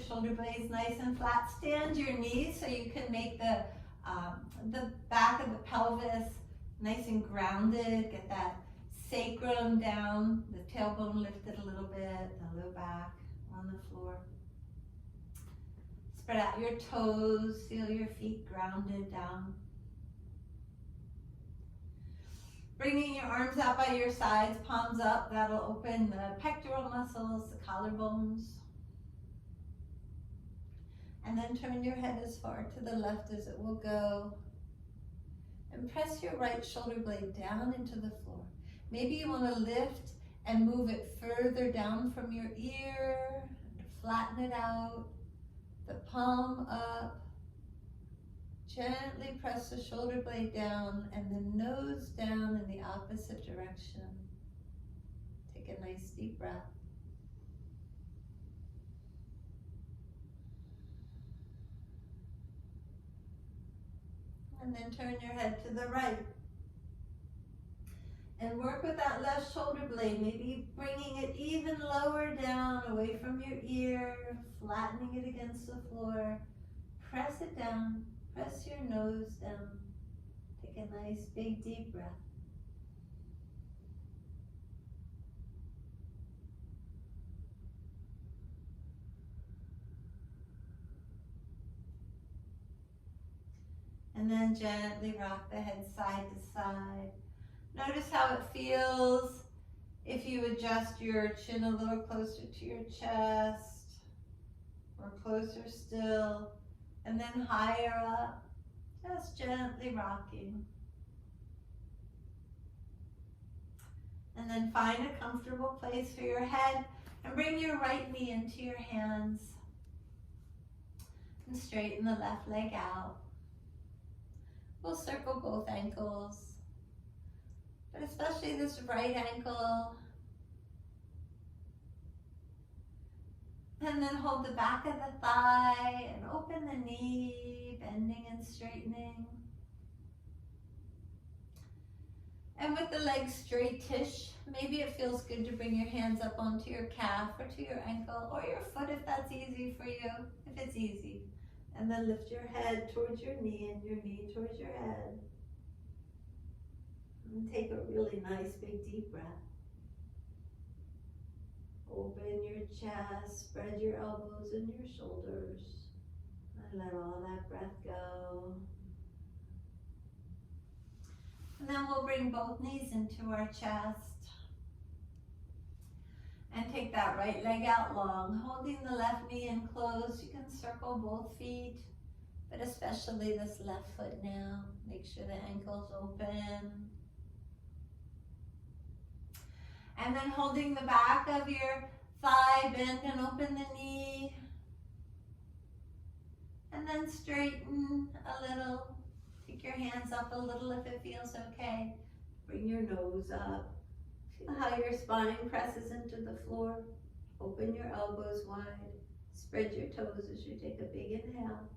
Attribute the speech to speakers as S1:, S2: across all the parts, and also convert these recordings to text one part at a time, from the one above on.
S1: your shoulder blades nice and flat. Stand your knees so you can make the back of the pelvis nice and grounded. Get that sacrum down, the tailbone lifted a little bit, the low back on the floor. Spread out your toes, feel your feet grounded down. Bringing your arms out by your sides, palms up, that'll open the pectoral muscles, the collarbones. And then turn your head as far to the left as it will go. And press your right shoulder blade down into the floor. Maybe you want to lift and move it further down from your ear, flatten it out, the palm up. Gently press the shoulder blade down and the nose down in the opposite direction. Take a nice deep breath. And then turn your head to the right. And work with that left shoulder blade, maybe bringing it even lower down, away from your ear, flattening it against the floor. Press it down, press your nose down. Take a nice big deep breath. And then gently rock the head side to side. Notice how it feels if you adjust your chin a little closer to your chest, or closer still, and then higher up, just gently rocking. And then find a comfortable place for your head and bring your right knee into your hands and straighten the left leg out. We'll circle both ankles, but especially this right ankle. And then hold the back of the thigh and open the knee, bending and straightening. And with the legs straightish, maybe it feels good to bring your hands up onto your calf or to your ankle or your foot if that's easy for you, if it's easy. And then lift your head towards your knee and your knee towards your head. And take a really nice big deep breath. Open your chest, spread your elbows and your shoulders, and let all that breath go. And then we'll bring both knees into our chest. And take that right leg out long, holding the left knee in close. You can circle both feet, but especially this left foot now. Make sure the ankle's open. And then holding the back of your thigh, bend and open the knee. And then straighten a little. Take your hands up a little if it feels okay. Bring your nose up. Feel how your spine presses into the floor. Open your elbows wide. Spread your toes as you take a big inhale.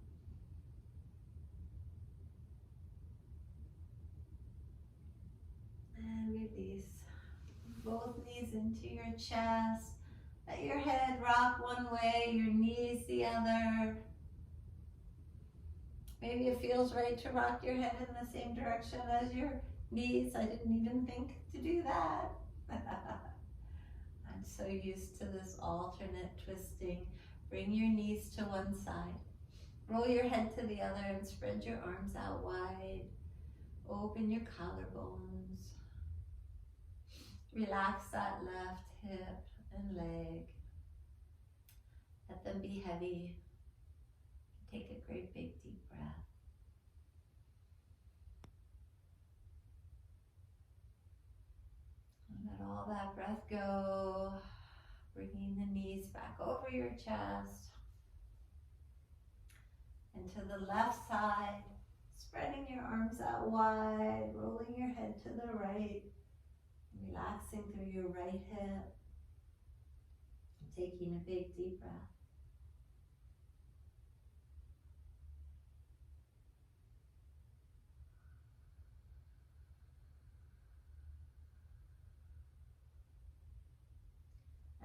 S1: And release. Both knees into your chest. Let your head rock one way, your knees the other. Maybe it feels right to rock your head in the same direction as your knees. I didn't even think to do that. I'm so used to this alternate twisting. Bring your knees to one side. Roll your head to the other and spread your arms out wide. Open your collarbones. Relax that left hip and leg. Let them be heavy. Take a great big deep breath. And let all that breath go. Bringing the knees back over your chest. And to the left side. Spreading your arms out wide. Rolling your head to the right. Relaxing through your right hip. Taking a big deep breath.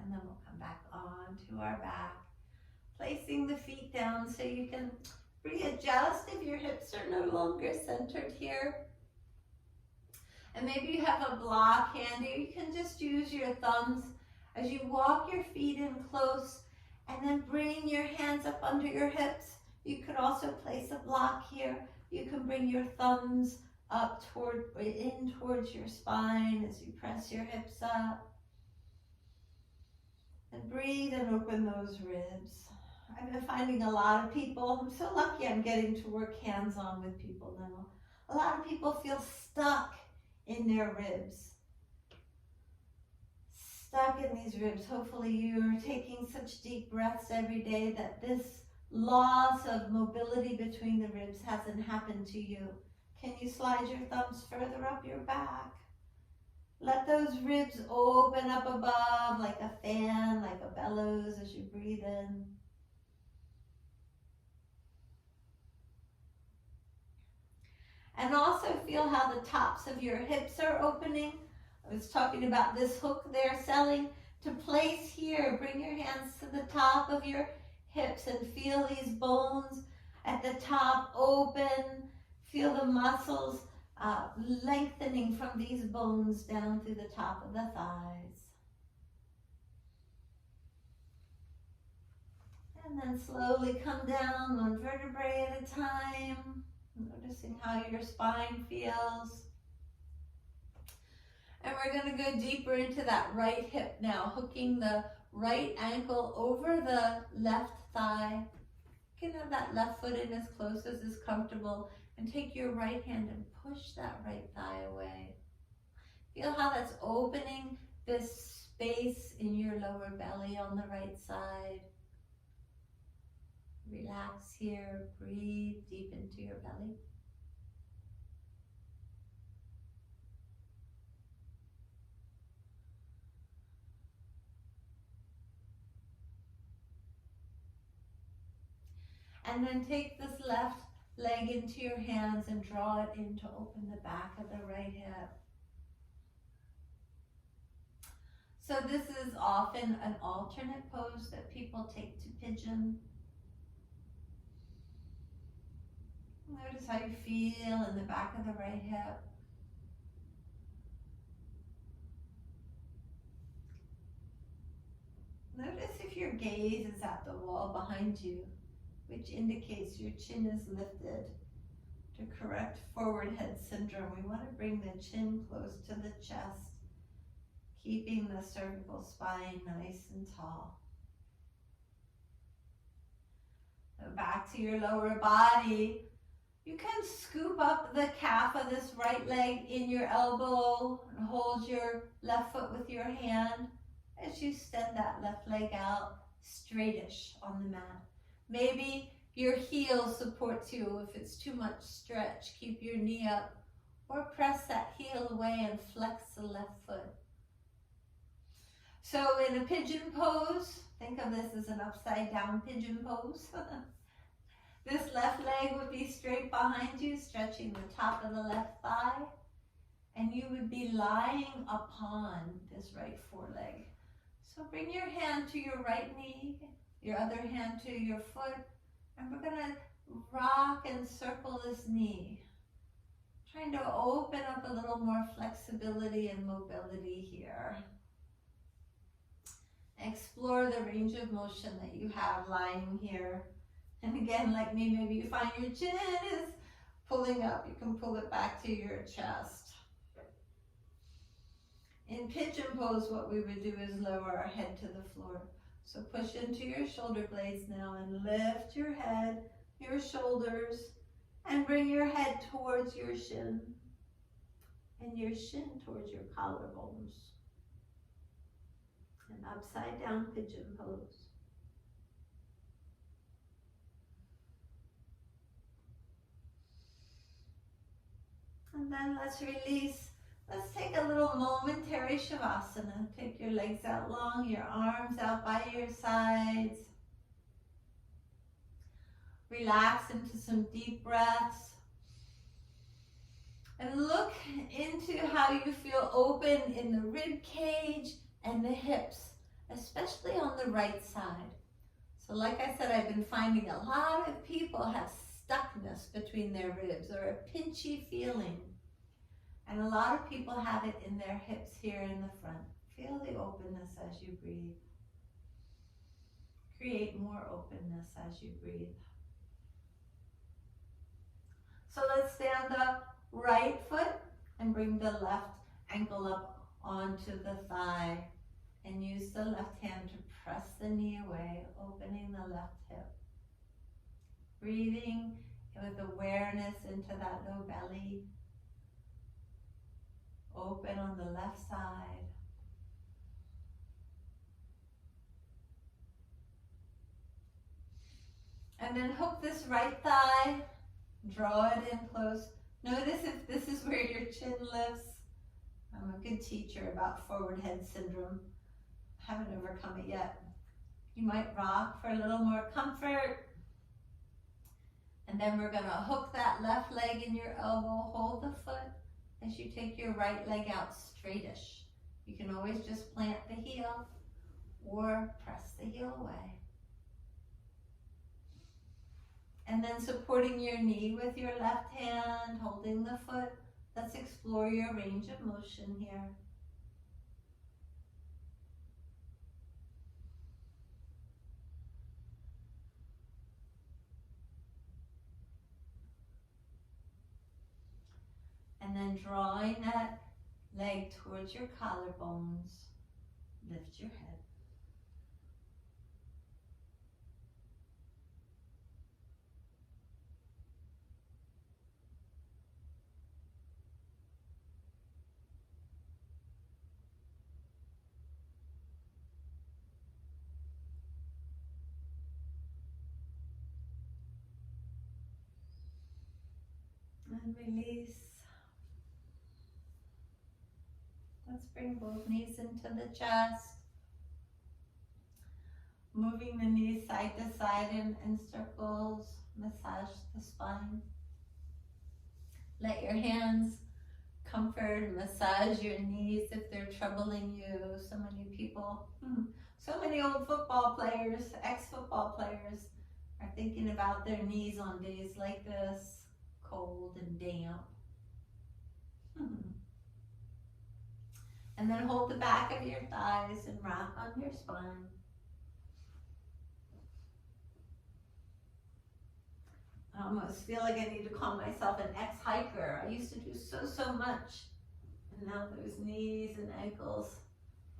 S1: And then we'll come back onto our back. Placing the feet down so you can readjust if your hips are no longer centered here. And maybe you have a block handy. You can just use your thumbs as you walk your feet in close and then bring your hands up under your hips. You could also place a block here. You can bring your thumbs up in towards your spine as you press your hips up. And breathe and open those ribs. I've been finding a lot of people, I'm so lucky I'm getting to work hands-on with people now. A lot of people feel stuck in their ribs. Stuck in these ribs. Hopefully you're taking such deep breaths every day that this loss of mobility between the ribs hasn't happened to you. Can you slide your thumbs further up your back? Let those ribs open up above like a fan, like a bellows as you breathe in. And also feel how the tops of your hips are opening. I was talking about this hook they're selling to place here. Bring your hands to the top of your hips and feel these bones at the top open. Feel the muscles lengthening from these bones down through the top of the thighs. And then slowly come down one vertebrae at a time, noticing how your spine feels. And we're going to go deeper into that right hip now, hooking the right ankle over the left thigh. You can have that left foot in as close as is comfortable, and take your right hand and push that right thigh away. Feel how that's opening this space in your lower belly on the right side. Relax here, breathe deep into your belly. And then take this left leg into your hands and draw it in to open the back of the right hip. So this is often an alternate pose that people take to pigeon. Notice how you feel in the back of the right hip. Notice if your gaze is at the wall behind you, which indicates your chin is lifted to correct forward head syndrome. We want to bring the chin close to the chest, keeping the cervical spine nice and tall. So back to your lower body. You can scoop up the calf of this right leg in your elbow and hold your left foot with your hand as you extend that left leg out straightish on the mat. Maybe your heel supports you. If it's too much stretch, keep your knee up or press that heel away and flex the left foot. So in a pigeon pose, think of this as an upside down pigeon pose. This left leg would be straight behind you, stretching the top of the left thigh, and you would be lying upon this right foreleg. So bring your hand to your right knee, your other hand to your foot, and we're going to rock and circle this knee, trying to open up a little more flexibility and mobility here. Explore the range of motion that you have lying here. And again, like me, maybe you find your chin is pulling up. You can pull it back to your chest. In pigeon pose, what we would do is lower our head to the floor. So push into your shoulder blades now and lift your head, your shoulders, and bring your head towards your shin and your shin towards your collarbones. And upside down pigeon pose. And then let's release. Let's take a little momentary Shavasana. Take your legs out long, your arms out by your sides. Relax into some deep breaths. And look into how you feel open in the rib cage and the hips, especially on the right side. So like I said, I've been finding a lot of people have stuckness between their ribs or a pinchy feeling. And a lot of people have it in their hips here in the front. Feel the openness as you breathe. Create more openness as you breathe. So let's stand the right foot and bring the left ankle up onto the thigh. And use the left hand to press the knee away, opening the left hip. Breathing with awareness into that low belly. Open on the left side. And then hook this right thigh. Draw it in close. Notice if this is where your chin lifts. I'm a good teacher about forward head syndrome. Haven't overcome it yet. You might rock for a little more comfort. And then we're gonna hook that left leg in your elbow, hold the foot as you take your right leg out straightish. You can always just plant the heel or press the heel away. And then supporting your knee with your left hand, holding the foot. Let's explore your range of motion here. And then drawing that leg towards your collarbones, lift your head. And release. Let's bring both knees into the chest. Moving the knees side to side in circles. Massage the spine. Let your hands comfort and massage your knees if they're troubling you. So many people, so many old football players, ex-football players are thinking about their knees on days like this, cold and damp. And then hold the back of your thighs and rock on your spine. I almost feel like I need to call myself an ex-hiker. I used to do so much. And now there's knees and ankles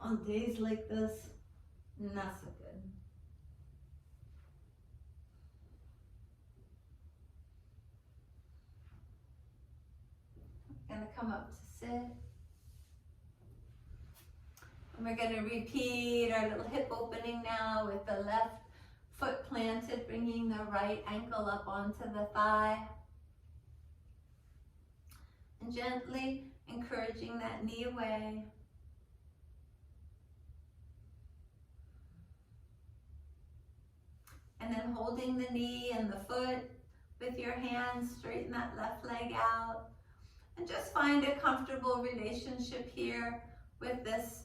S1: on days like this. Not so good. I'm gonna come up to sit. And we're gonna repeat our little hip opening now with the left foot planted, bringing the right ankle up onto the thigh. And gently encouraging that knee away. And then holding the knee and the foot with your hands, straighten that left leg out. And just find a comfortable relationship here with this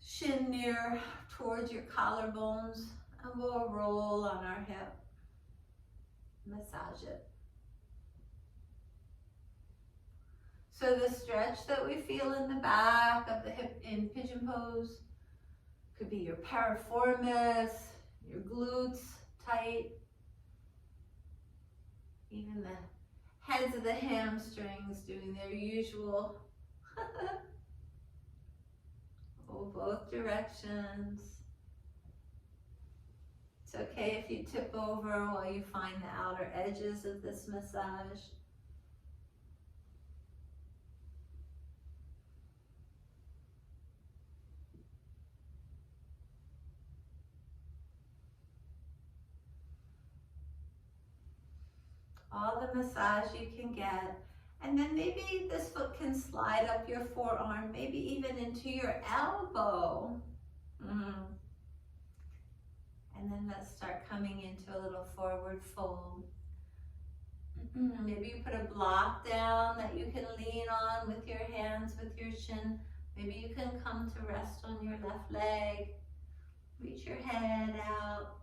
S1: shin near towards your collarbones. And we'll roll on our hip, massage it. So the stretch that we feel in the back of the hip in pigeon pose could be your piriformis, your glutes tight, even the heads of the hamstrings doing their usual. Oh, both directions. It's okay if you tip over while you find the outer edges of this massage. All the massage you can get. And then maybe this foot can slide up your forearm, maybe even into your elbow. And then let's start coming into a little forward fold. Maybe you put a block down that you can lean on with your hands, with your shin. Maybe you can come to rest on your left leg. Reach your head out.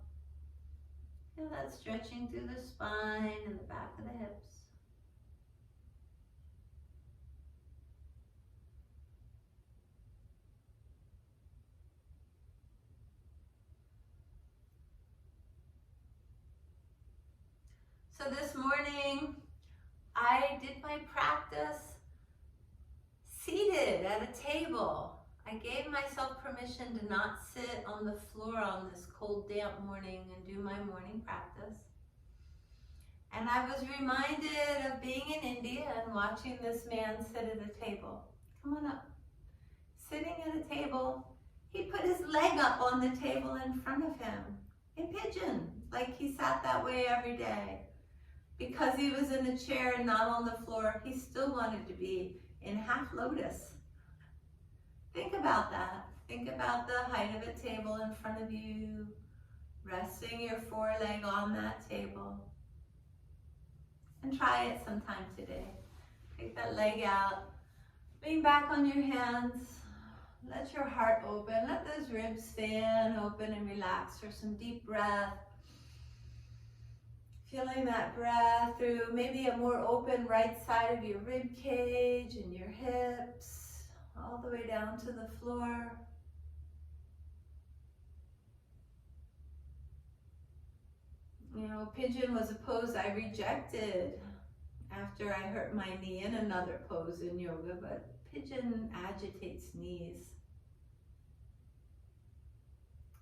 S1: Feel that stretching through the spine and the back of the hips. So this morning, I did my practice seated at a table. I gave myself permission to not sit on the floor on this cold, damp morning and do my morning practice. And I was reminded of being in India and watching this man sit at a table. Come on up. Sitting at a table, he put his leg up on the table in front of him, in pigeon, like he sat that way every day. Because he was in a chair and not on the floor, he still wanted to be in half lotus. Think about that. Think about the height of a table in front of you, resting your foreleg on that table. And try it sometime today. Take that leg out, lean back on your hands, let your heart open, let those ribs fan open and relax for some deep breath. Feeling that breath through maybe a more open right side of your rib cage and your hips, all the way down to the floor. You know, pigeon was a pose I rejected after I hurt my knee in another pose in yoga, but pigeon agitates knees.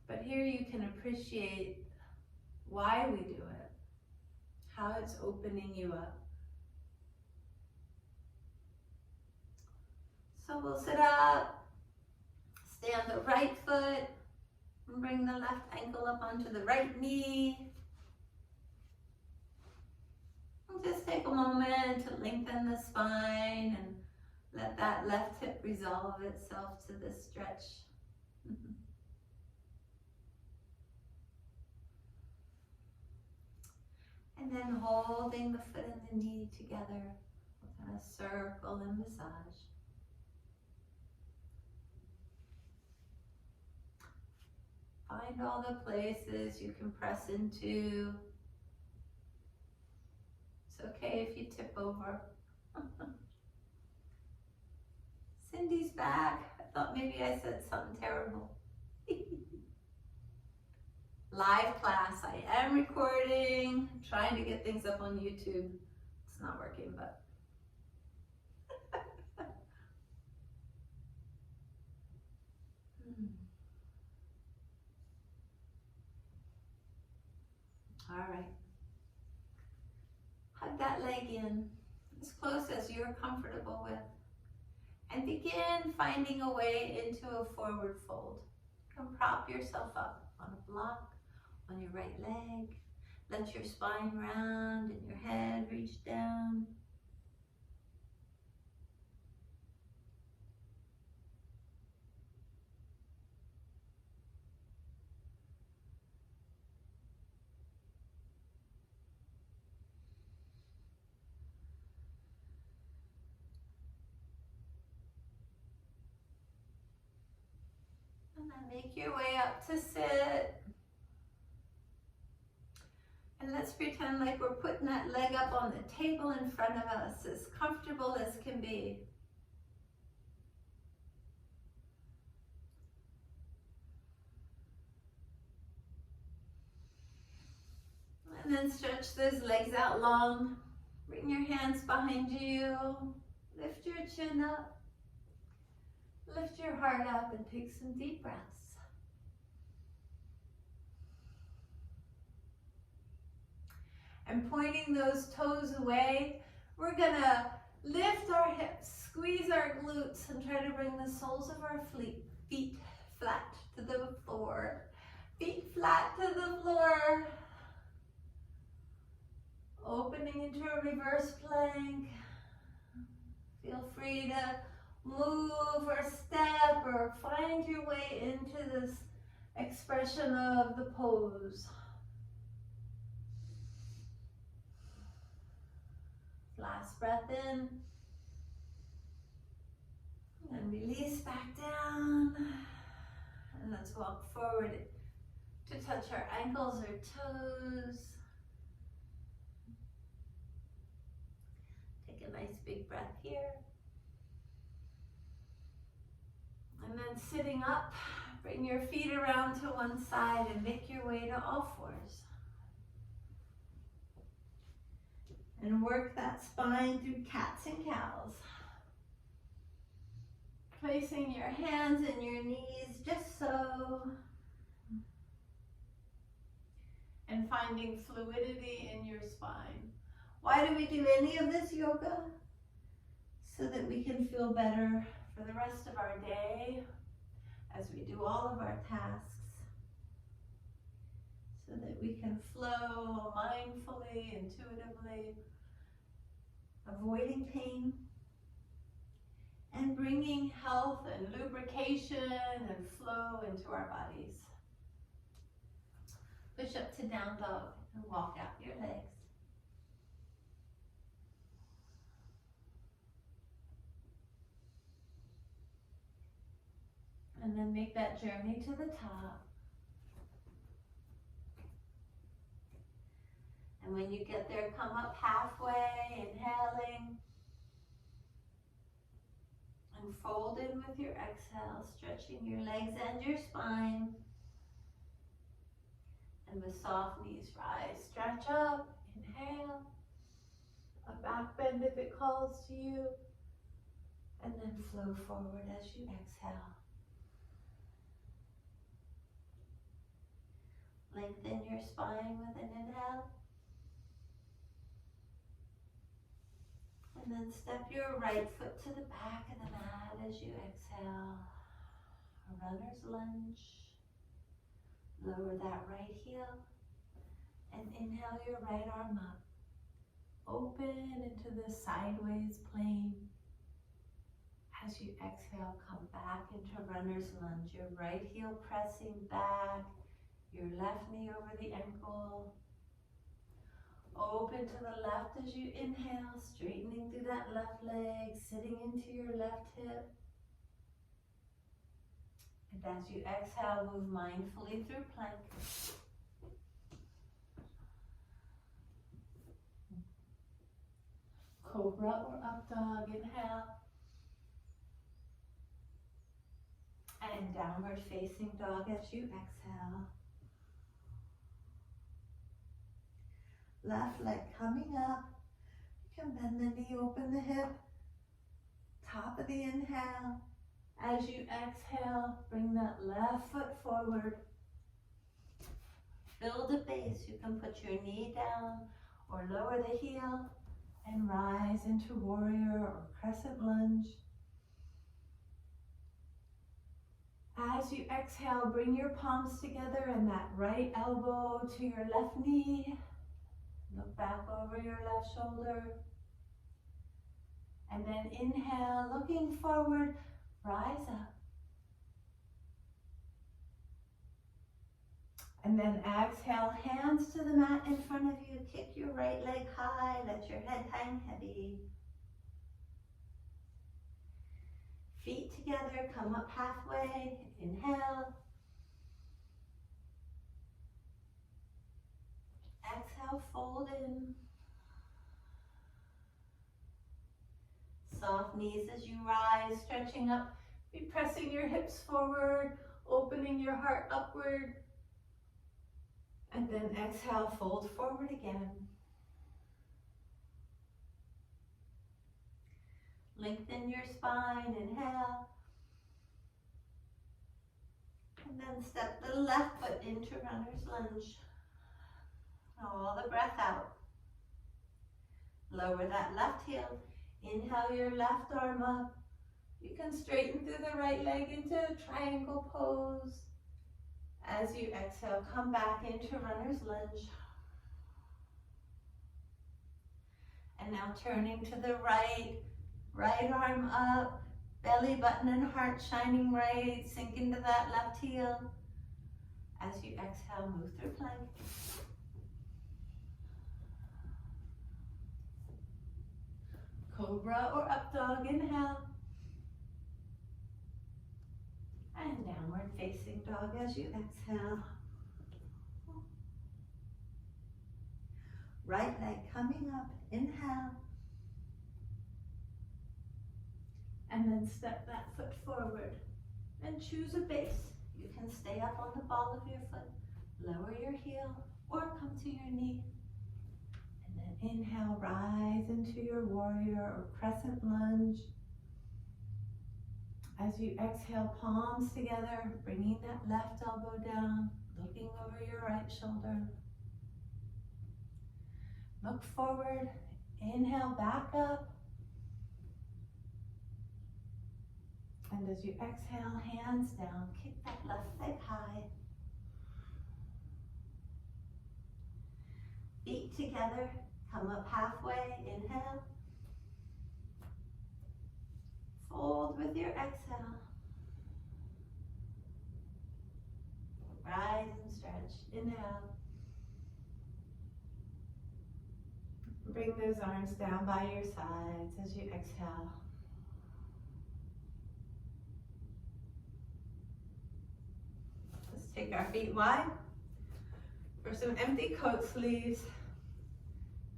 S1: But here you can appreciate why we do it, how it's opening you up. So we'll sit up, stand the right foot, and bring the left ankle up onto the right knee. And just take a moment to lengthen the spine and let that left hip resolve itself to this stretch. And then holding the foot and the knee together within a circle and massage. Find all the places you can press into. It's okay if you tip over. Cindy's back. I thought maybe I said something terrible. Live class. I am recording. I'm trying to get things up on YouTube. It's not working, but. All right. Hug that leg in as close as you're comfortable with. And begin finding a way into a forward fold. You can prop yourself up on a block, on your right leg. Let your spine round and your head reach down. And then make your way up to sit. And let's pretend like we're putting that leg up on the table in front of us, as comfortable as can be. And then stretch those legs out long. Bring your hands behind you. Lift your chin up. Lift your heart up and take some deep breaths. And pointing those toes away, we're gonna lift our hips, squeeze our glutes, and try to bring the soles of our feet flat to the floor. Feet flat to the floor. Opening into a reverse plank. Feel free to move or step or find your way into this expression of the pose. Last breath in. And release back down. And let's walk forward to to touch our ankles or toes. Take a nice big breath here. And then sitting up, bring your feet around to one side and make your way to all fours. And work that spine through cats and cows. Placing your hands in your knees, just so. And finding fluidity in your spine. Why do we do any of this yoga? So that we can feel better for the rest of our day as we do all of our tasks. So that we can flow mindfully, intuitively, avoiding pain, and bringing health and lubrication and flow into our bodies. Push up to down dog and walk out your legs. And then make that journey to the top. And when you get there, come up halfway, inhaling. And fold in with your exhale, stretching your legs and your spine. And with soft knees, rise, stretch up, inhale. A back bend if it calls to you. And then flow forward as you exhale. Lengthen your spine with an inhale. And then step your right foot to the back of the mat as you exhale. A runner's lunge. Lower that right heel. And inhale your right arm up. Open into the sideways plane. As you exhale, come back into runner's lunge. Your right heel pressing back. Your left knee over the ankle. Open to the left as you inhale, straightening through that left leg, sitting into your left hip. And as you exhale, move mindfully through plank. Cobra or up dog, inhale. And downward facing dog as you exhale. Left leg coming up. You can bend the knee, open the hip. Top of the inhale. As you exhale, bring that left foot forward. Build a base. You can put your knee down or lower the heel and rise into warrior or crescent lunge. As you exhale, bring your palms together and that right elbow to your left knee. Look back over your left shoulder. And then inhale, looking forward, rise up. And then exhale, hands to the mat in front of you. Kick your right leg high, let your head hang heavy. Feet together, come up halfway, inhale. Exhale, fold in. Soft knees as you rise, stretching up. Be pressing your hips forward, opening your heart upward. And then exhale, fold forward again. Lengthen your spine, inhale. And then step the left foot into runner's lunge. All the breath out. Lower that left heel. Inhale your left arm up. You can straighten through the right leg into a triangle pose. As you exhale, come back into runner's lunge. And now turning to the right arm up, belly button and heart shining right, sink into that left heel. As you exhale, move through plank. Cobra or up dog, inhale. And downward facing dog as you exhale. Right leg coming up, inhale. And then step that foot forward and choose a base. You can stay up on the ball of your foot, lower your heel, or come to your knee. And then inhale, rise into your warrior or crescent lunge. As you exhale, palms together, bringing that left elbow down, looking over your right shoulder. Look forward, inhale, back up. And as you exhale, hands down, kick that left leg high. Feet together, come up halfway, inhale. Fold with your exhale. Rise and stretch, inhale. Bring those arms down by your sides as you exhale. Let's take our feet wide for some empty coat sleeves.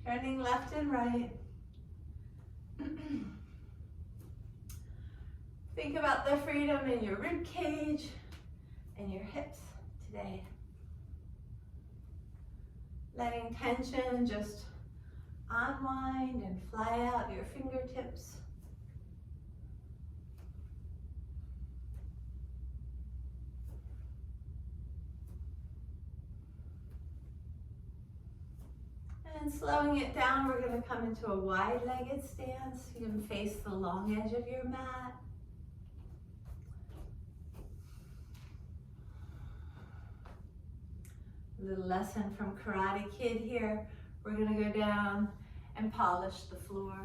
S1: Turning left and right. Think about the freedom in your rib cage and your hips today. Letting tension just unwind and fly out your fingertips. And slowing it down, we're going to come into a wide-legged stance. You can face the long edge of your mat. A little lesson from Karate Kid here. We're going to go down and polish the floor.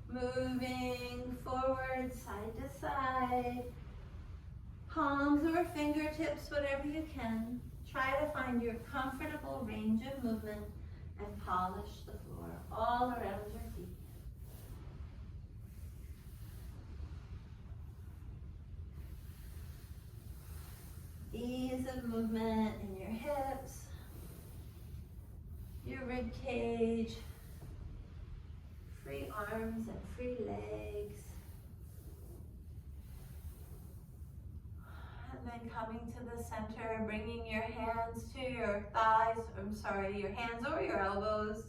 S1: Moving forward, side to side. Palms or fingertips, whatever you can. Try to find your comfortable range of movement and polish the floor all around your feet. Ease of movement in your hips, your rib cage, free arms and free legs. And then coming to the center, bringing your hands to your thighs, your hands or your elbows.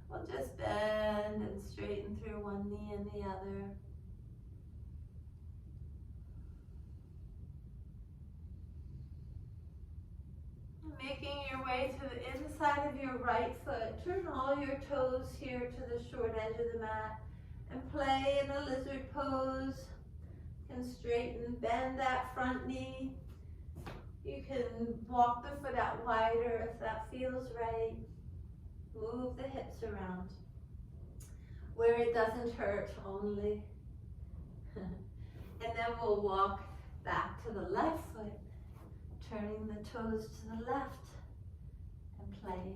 S1: We'll just bend and straighten through one knee and the other. Making your way to the inside of your right foot. Turn all your toes here to the short edge of the mat and play in a lizard pose. You can straighten, bend that front knee. You can walk the foot out wider if that feels right. Move the hips around where it doesn't hurt only. And then we'll walk back to the left foot, turning the toes to the left and playing.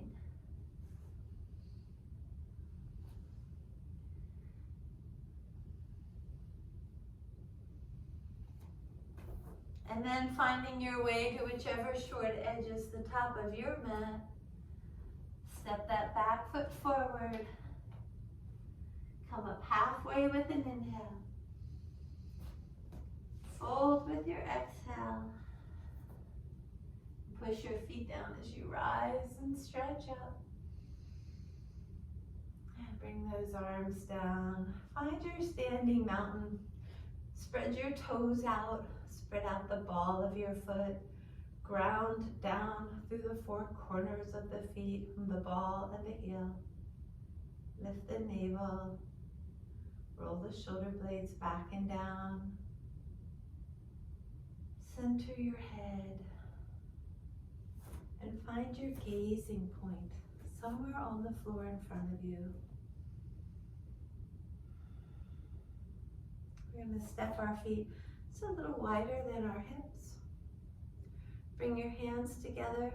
S1: And then finding your way to whichever short edge is the top of your mat. Step that back foot forward. Come up halfway with an inhale. Fold with your exhale. Push your feet down as you rise and stretch up. And bring those arms down. Find your standing mountain. Spread your toes out. Spread out the ball of your foot. Ground down through the four corners of the feet from the ball and the heel. Lift the navel. Roll the shoulder blades back and down. Center your head. And find your gazing point somewhere on the floor in front of you. We're going to step our feet just a little wider than our hips. Bring your hands together.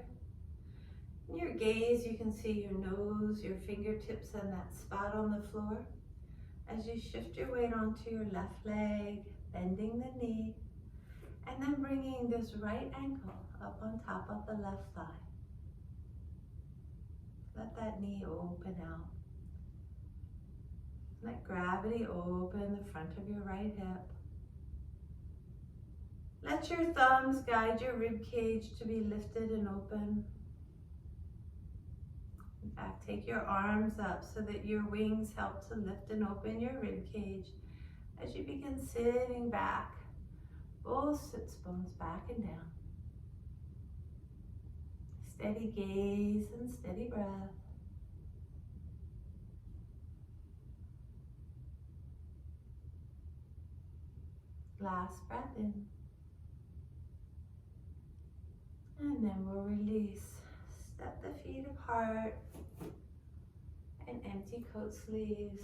S1: In your gaze, you can see your nose, your fingertips, and that spot on the floor. As you shift your weight onto your left leg, bending the knee, and then bringing this right ankle up on top of the left thigh.
S2: Let that knee open out. Let gravity open the front of your right hip. Let your thumbs guide your rib cage to be lifted and open. In fact, take your arms up so that your wings help to lift and open your rib cage as you begin sitting back, both sits bones back and down. Steady gaze and steady breath. Last breath in. And then we'll release. Step the feet apart and empty coat sleeves.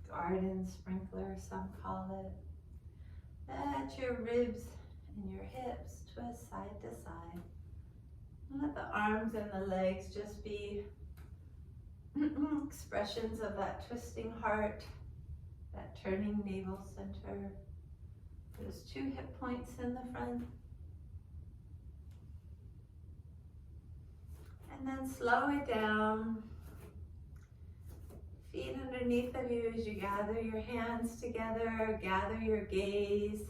S2: Garden sprinkler, some call it. Let your ribs and your hips twist side to side. And let the arms and the legs just be expressions of that twisting heart, that turning navel center. There's 2 hip points in the front. And then slow it down. Feet underneath of you as you gather your hands together, gather your gaze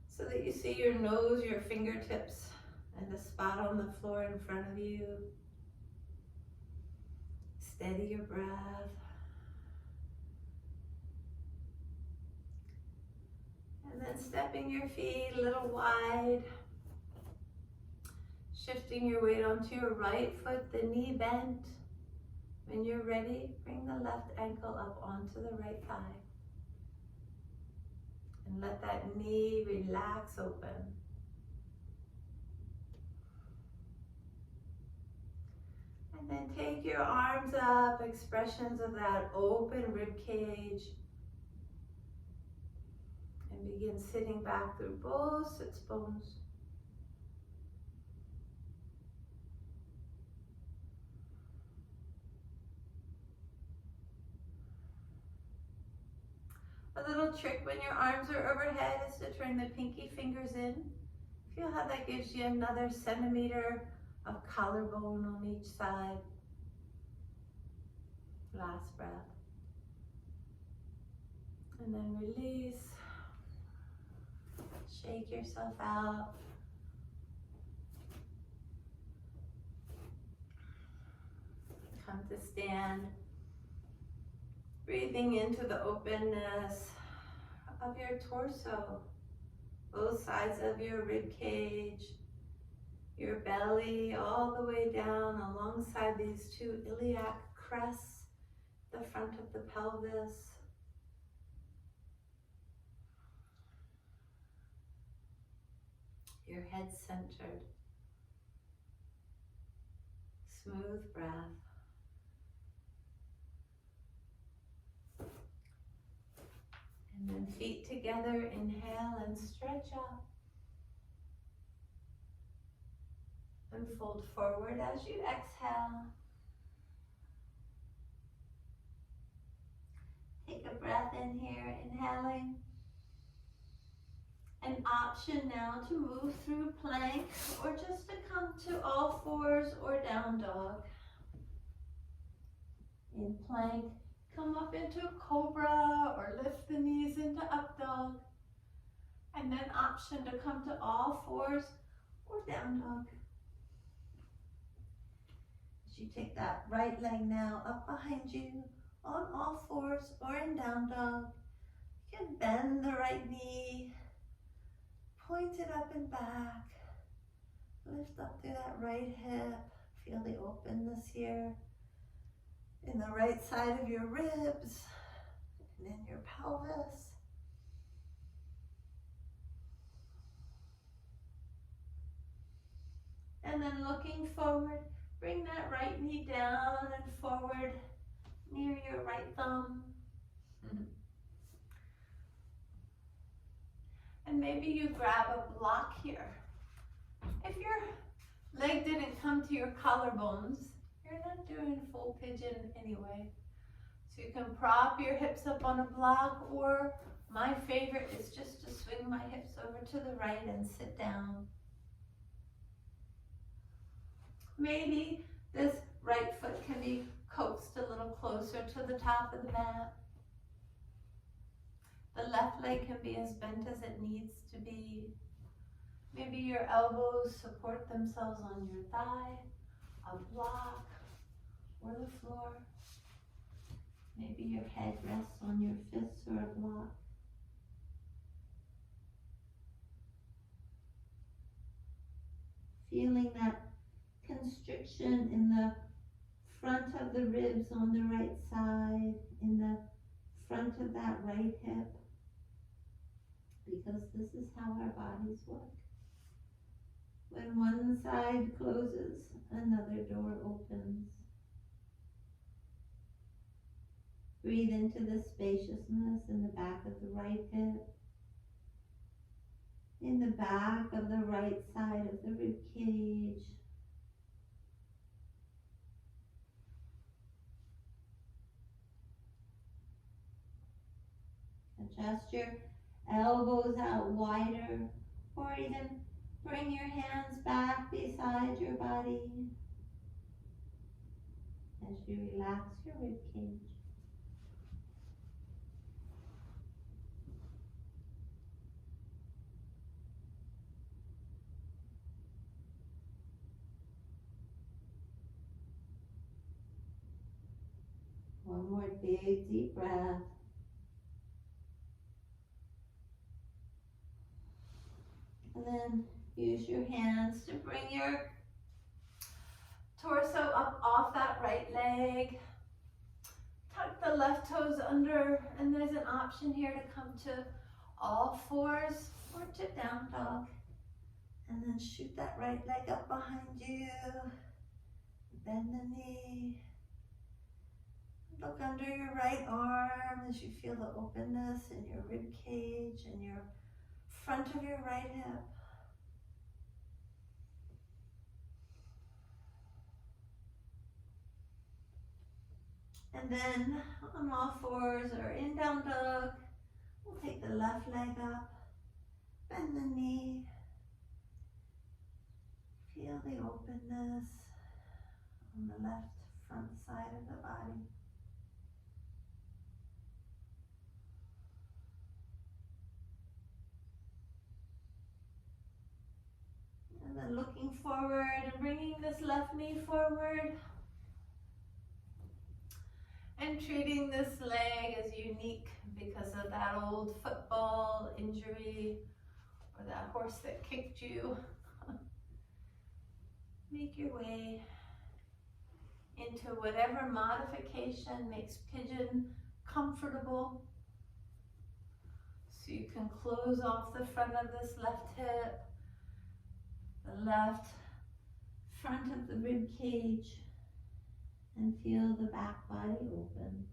S2: so that you see your nose, your fingertips, and the spot on the floor in front of you. Steady your breath. And then stepping your feet a little wide. Shifting your weight onto your right foot, the knee bent. When you're ready, bring the left ankle up onto the right thigh. And let that knee relax open. And then take your arms up, expressions of that open rib cage. And begin sitting back through both sits bones. A little trick when your arms are overhead is to turn the pinky fingers in. Feel how that gives you another centimeter of collarbone on each side. Last breath. And then release. Shake yourself out. Come to stand. Breathing into the openness of your torso, both sides of your rib cage, your belly all the way down alongside these 2 iliac crests, the front of the pelvis. Your head centered. Smooth breath. And then feet together, inhale and stretch up. And fold forward as you exhale. Take a breath in here, inhaling. An option now to move through plank or just to come to all fours or down dog. In plank, come up into cobra or lift the knees into up dog. And then option to come to all fours or down dog. As you take that right leg now up behind you on all fours or in down dog, you can bend the right knee, point it up and back, lift up through that right hip, feel the openness here in the right side of your ribs and in your pelvis. And then looking forward, bring that right knee down and forward near your right thumb. And maybe you grab a block here. If your leg didn't come to your collarbones, you're not doing full pigeon anyway. So you can prop your hips up on a block or
S1: My favorite is just to swing my hips over to the right and sit down. Maybe this right foot can be coaxed a little closer to the top of the mat. The left leg can be as bent as it needs to be. Maybe your elbows support themselves on your thigh, a block, or the floor. Maybe your head rests on your fists or a block. Feeling that constriction in the front of the ribs on the right side, in the front of that right hip, because this is how our bodies work. When one side closes, another door opens. Breathe into the spaciousness in the back of the right hip, in the back of the right side of the rib cage. Adjust your elbows out wider, or even bring your hands back beside your body as you relax your rib cage. One more big deep breath. And then use your hands to bring your torso up off that right leg. Tuck the left toes under, and there's an option here to come to all fours or to down dog.
S2: And then shoot that right leg up behind you. Bend the knee. Look under your right arm as you feel the openness in your rib cage and your front of your right hip. And then on all fours or in down dog, we'll take the left leg up, bend the knee. Feel the openness on the left front side of the body. And then looking forward and bringing this left knee forward.
S1: And treating this leg as unique because of that old football injury or that horse that kicked you. Make your way into whatever modification makes pigeon comfortable. So you can close off the front of this left hip, the left front of the rib cage, and feel the back body open.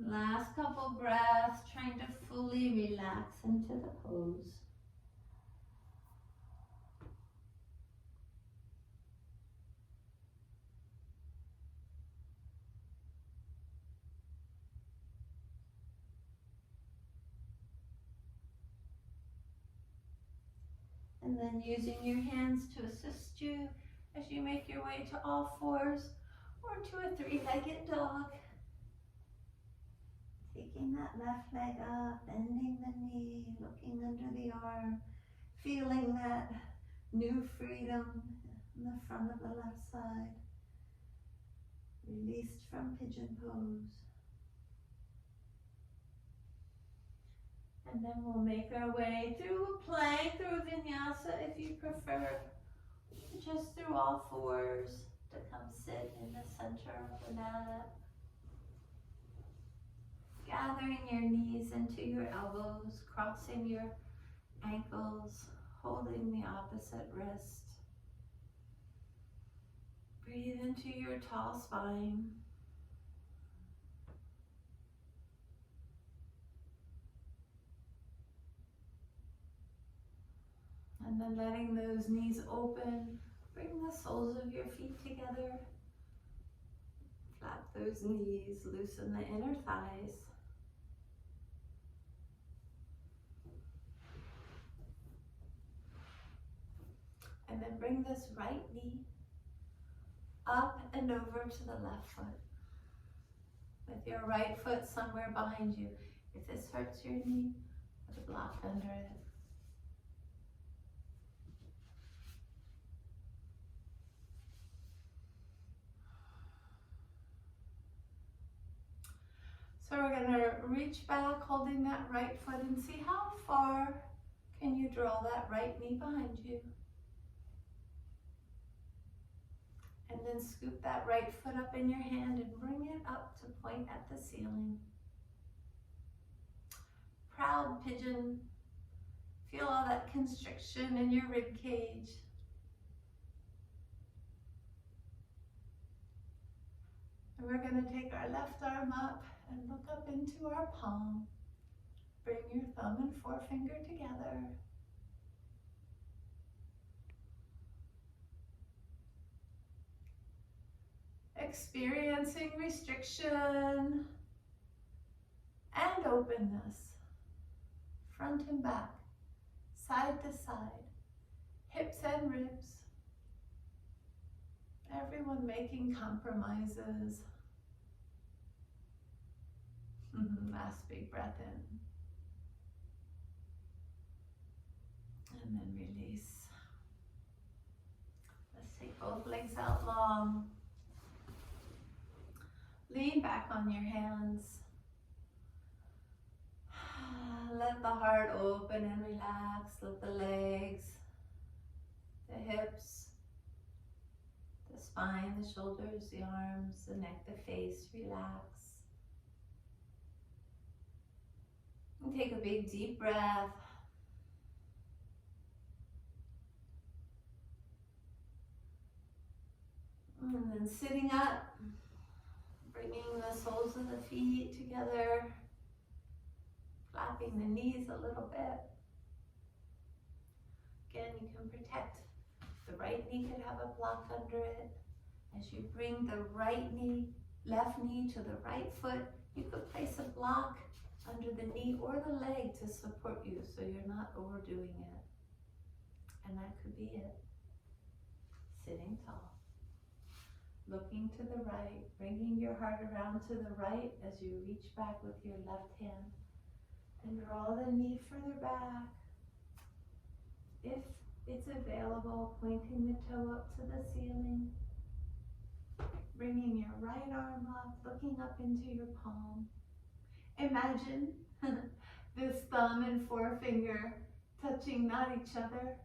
S1: Last couple breaths, trying to fully relax into the pose. And then using your hands to assist you as you make your way to all fours or to a three-legged dog.
S2: Taking that left leg up, bending the knee, looking under the arm, feeling that new freedom in the front of the left side. Released from pigeon pose.
S1: And then we'll make our way through a plank, through a vinyasa if you prefer. Just through all fours to come sit in the center of the mat. Gather
S2: gathering your knees into your elbows, crossing your ankles, holding the opposite wrist. Breathe into your tall spine. And then letting those knees open, bring the soles of your feet together. Flap those knees, loosen the inner thighs. And then bring this right knee up and over to the left foot. With your right foot somewhere behind you. If this hurts your knee, put a block under it. So we're going to reach back, holding that right foot, and see how far can you draw that right knee behind you. And then scoop that right foot up in your hand and bring it up to point at the ceiling. Proud pigeon. Feel all that constriction in your rib cage. And we're going to take our left arm up and look up into our palm. Bring your thumb and forefinger together. Experiencing restriction and openness. Front and back, side to side, hips and ribs. Everyone making compromises. Last big breath in. And then release. Let's take both legs out long. Lean back on your hands. Let the heart open and relax. Let the legs, the hips, the spine, the shoulders, the arms, the neck, the face relax. And take a big deep breath. And then sitting up, bringing the soles of the feet together, flapping the knees a little bit. Again, you can protect. The right knee could have a block under it. As you bring the right knee, left knee to the right foot, you could place a block under the knee or the leg to support you so you're not overdoing it. And that could be it. Sitting tall. Looking to the right, bringing your heart around to the right as you reach back with your left hand. And draw the knee further back. If it's available, pointing the toe up to the ceiling. Bringing your right arm up, looking up into your palm. Imagine this thumb and forefinger touching not each other,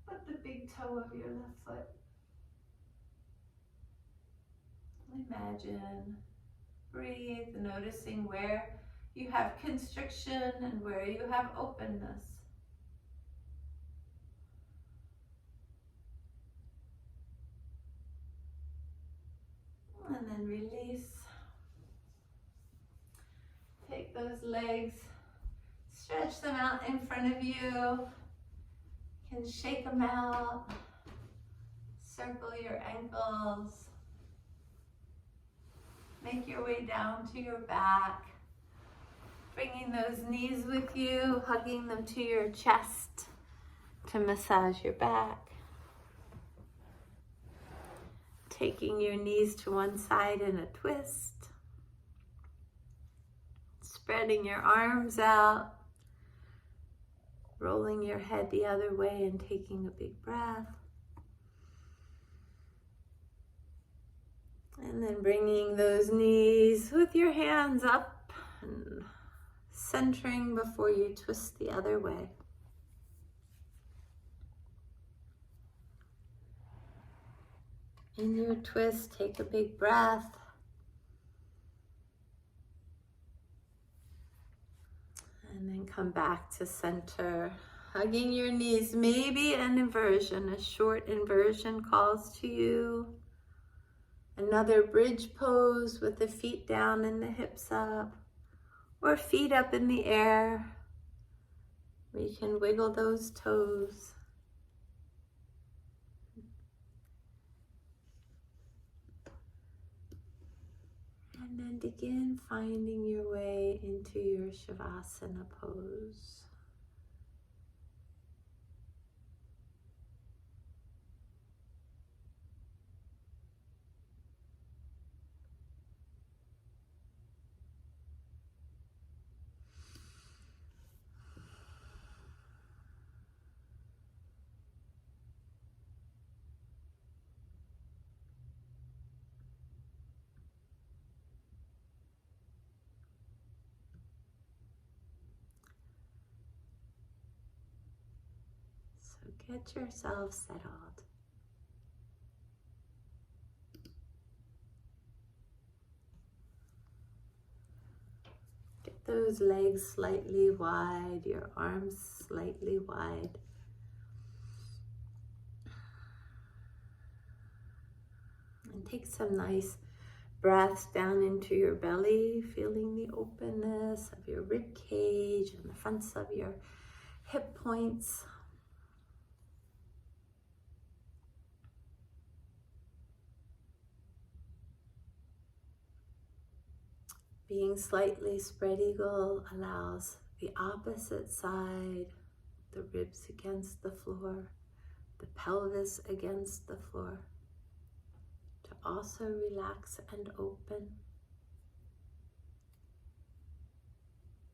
S2: but the big toe of your left foot. Imagine, breathe, noticing where you have constriction and where you have openness. And then release. Take those legs, stretch them out in front of you. You can shake them out. Circle your ankles. Make your way down to your back. Bringing those knees with you, hugging them to your chest to massage your back. Taking your knees to one side in a twist. Spreading your arms out. Rolling your head the other way and taking a big breath. And then bringing those knees with your hands up and centering before you twist the other way. In your twist, take a big breath. And then come back to center, hugging your knees, maybe an inversion, a short inversion calls to you. Another bridge pose with the feet down and the hips up, or feet up in the air. We can wiggle those toes. And then begin finding your way into your Shavasana pose. So get yourself settled. Get those legs slightly wide, your arms slightly wide. And take some nice breaths down into your belly, feeling the openness of your rib cage and the fronts of your hip points. Being slightly spread eagle allows the opposite side, the ribs against the floor, the pelvis against the floor, to also relax and open.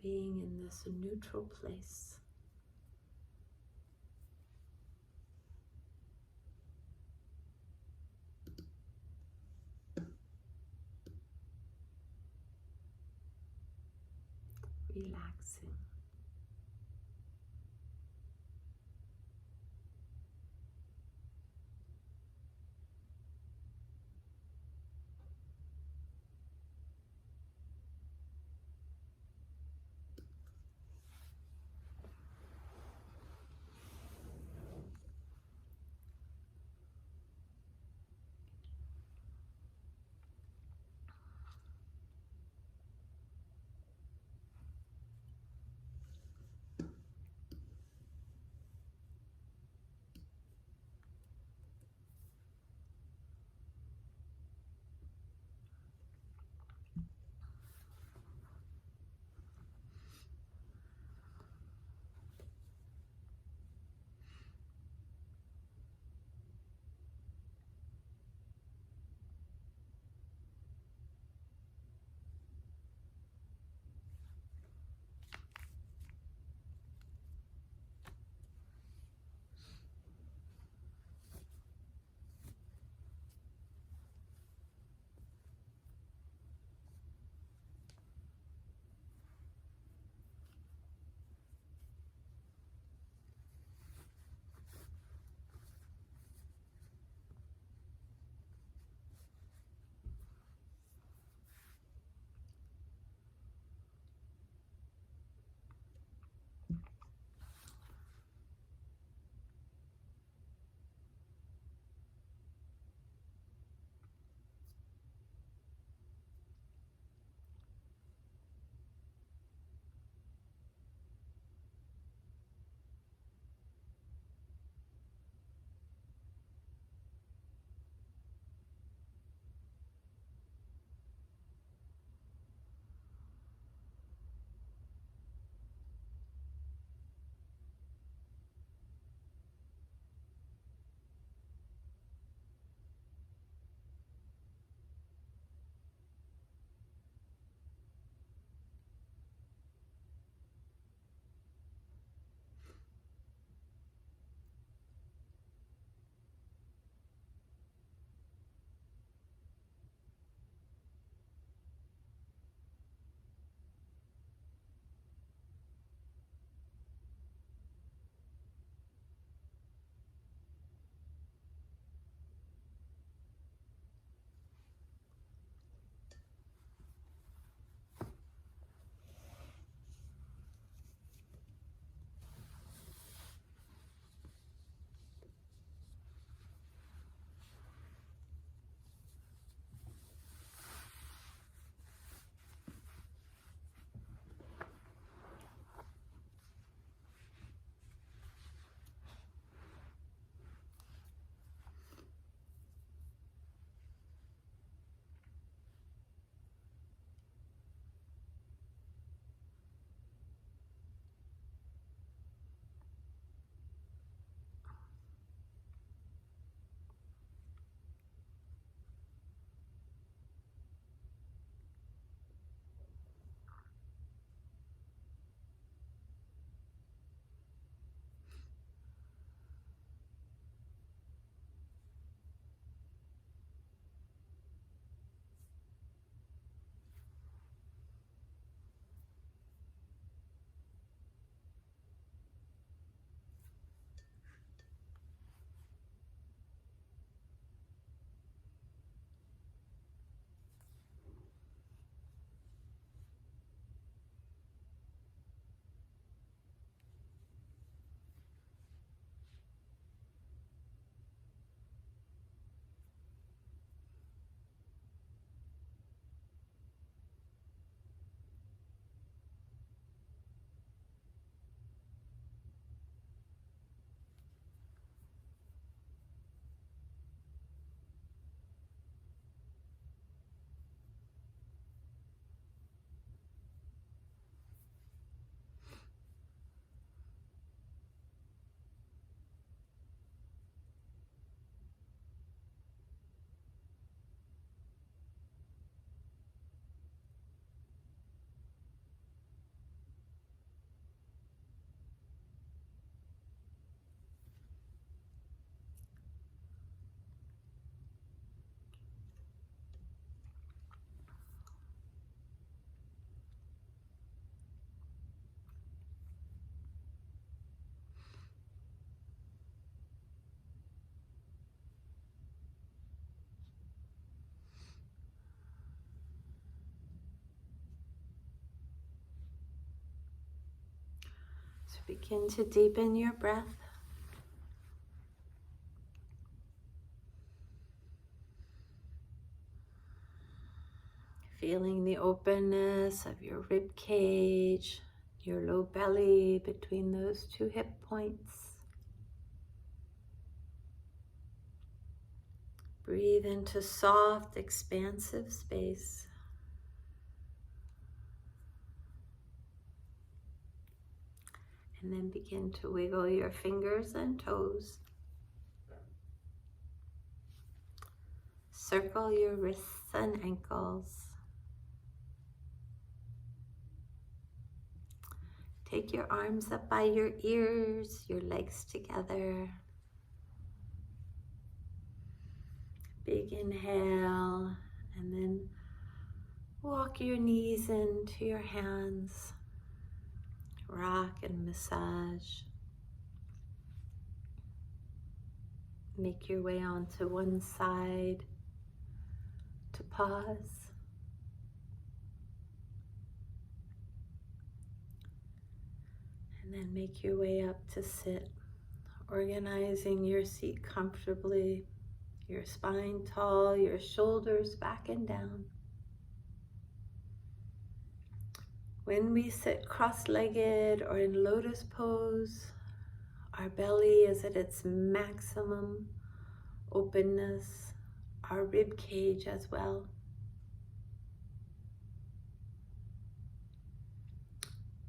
S2: Being in this neutral place. Relaxing.
S1: Begin to deepen your breath. Feeling the openness of your rib cage, your low belly between those two hip points. Breathe into soft, expansive space. And then begin to wiggle your fingers and toes. Circle your wrists and ankles. Take your arms up by your ears, your legs together. Big inhale, and then walk your knees into your hands. Rock and massage. Make your way onto one side to pause. And then make your way up to sit, organizing your seat comfortably, your spine tall, your shoulders back and down. When we sit cross-legged or in lotus pose, our belly is at its maximum openness, our rib cage as well.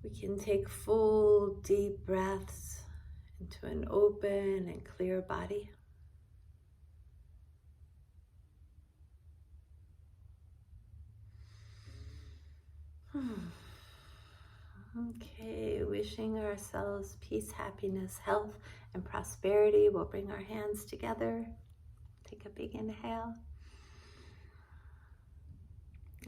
S1: We can take full, deep breaths into an open and clear body. Okay, wishing ourselves peace, happiness, health, and prosperity. We'll bring our hands together. Take a big inhale.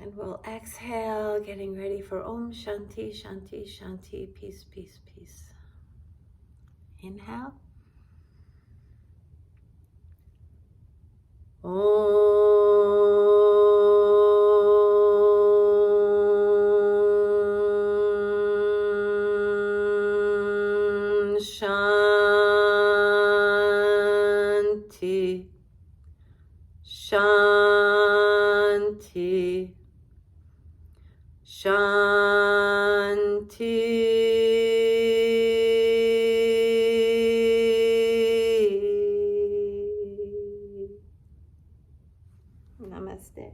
S1: And we'll exhale, getting ready for Om Shanti, Shanti, Shanti, peace, peace, peace. Inhale. Om Shanti, Shanti, Shanti. Namaste.